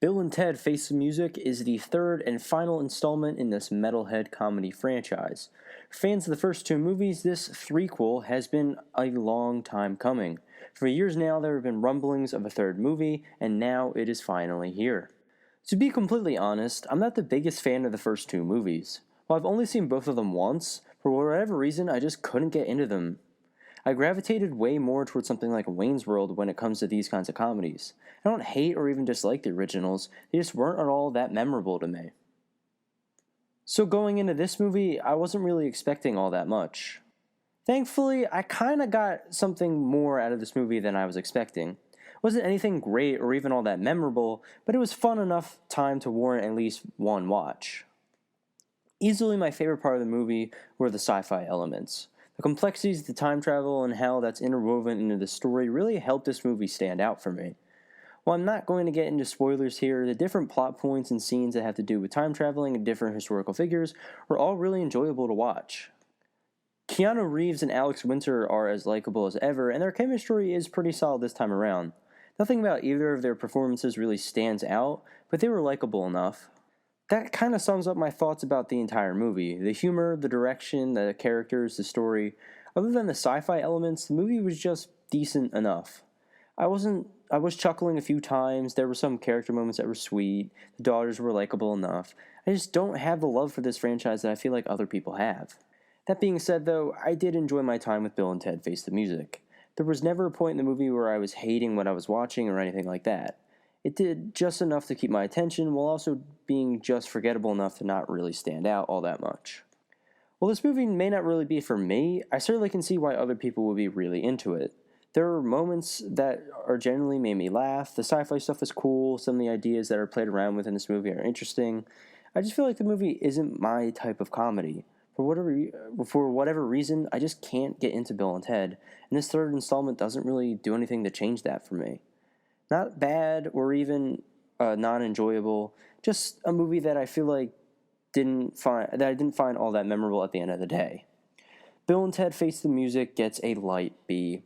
Bill and Ted Face the Music is the third and final installment in this metalhead comedy franchise. For fans of the first two movies, this threequel has been a long time coming. For years now, there have been rumblings of a third movie, and now it is finally here. To be completely honest, I'm not the biggest fan of the first two movies. While I've only seen both of them once, for whatever reason, I just couldn't get into them. I gravitated way more towards something like Wayne's World when it comes to these kinds of comedies. I don't hate or even dislike the originals, they just weren't at all that memorable to me. So going into this movie, I wasn't really expecting all that much. Thankfully, I kinda got something more out of this movie than I was expecting. It wasn't anything great or even all that memorable, but it was fun enough time to warrant at least one watch. Easily my favorite part of the movie were the sci-fi elements. The complexities of the time travel and how that's interwoven into the story really helped this movie stand out for me. While I'm not going to get into spoilers here, the different plot points and scenes that have to do with time traveling and different historical figures are all really enjoyable to watch. Keanu Reeves and Alex Winter are as likable as ever, and their chemistry is pretty solid this time around. Nothing about either of their performances really stands out, but they were likable enough. That kind of sums up my thoughts about the entire movie. The humor, the direction, the characters, the story. Other than the sci-fi elements, the movie was just decent enough. I was chuckling a few times, there were some character moments that were sweet, the daughters were likable enough. I just don't have the love for this franchise that I feel like other people have. That being said though, I did enjoy my time with Bill and Ted Face the Music. There was never a point in the movie where I was hating what I was watching or anything like that. It did just enough to keep my attention while also being just forgettable enough to not really stand out all that much. While this movie may not really be for me, I certainly can see why other people would be really into it. There are moments that are generally made me laugh, the sci-fi stuff is cool, some of the ideas that are played around with in this movie are interesting. I just feel like the movie isn't my type of comedy. For whatever reason, I just can't get into Bill and Ted, and this third installment doesn't really do anything to change that for me. Not bad or even non-enjoyable, just a movie that I feel like I didn't find all that memorable at the end of the day. Bill and Ted Face the Music gets a light B-.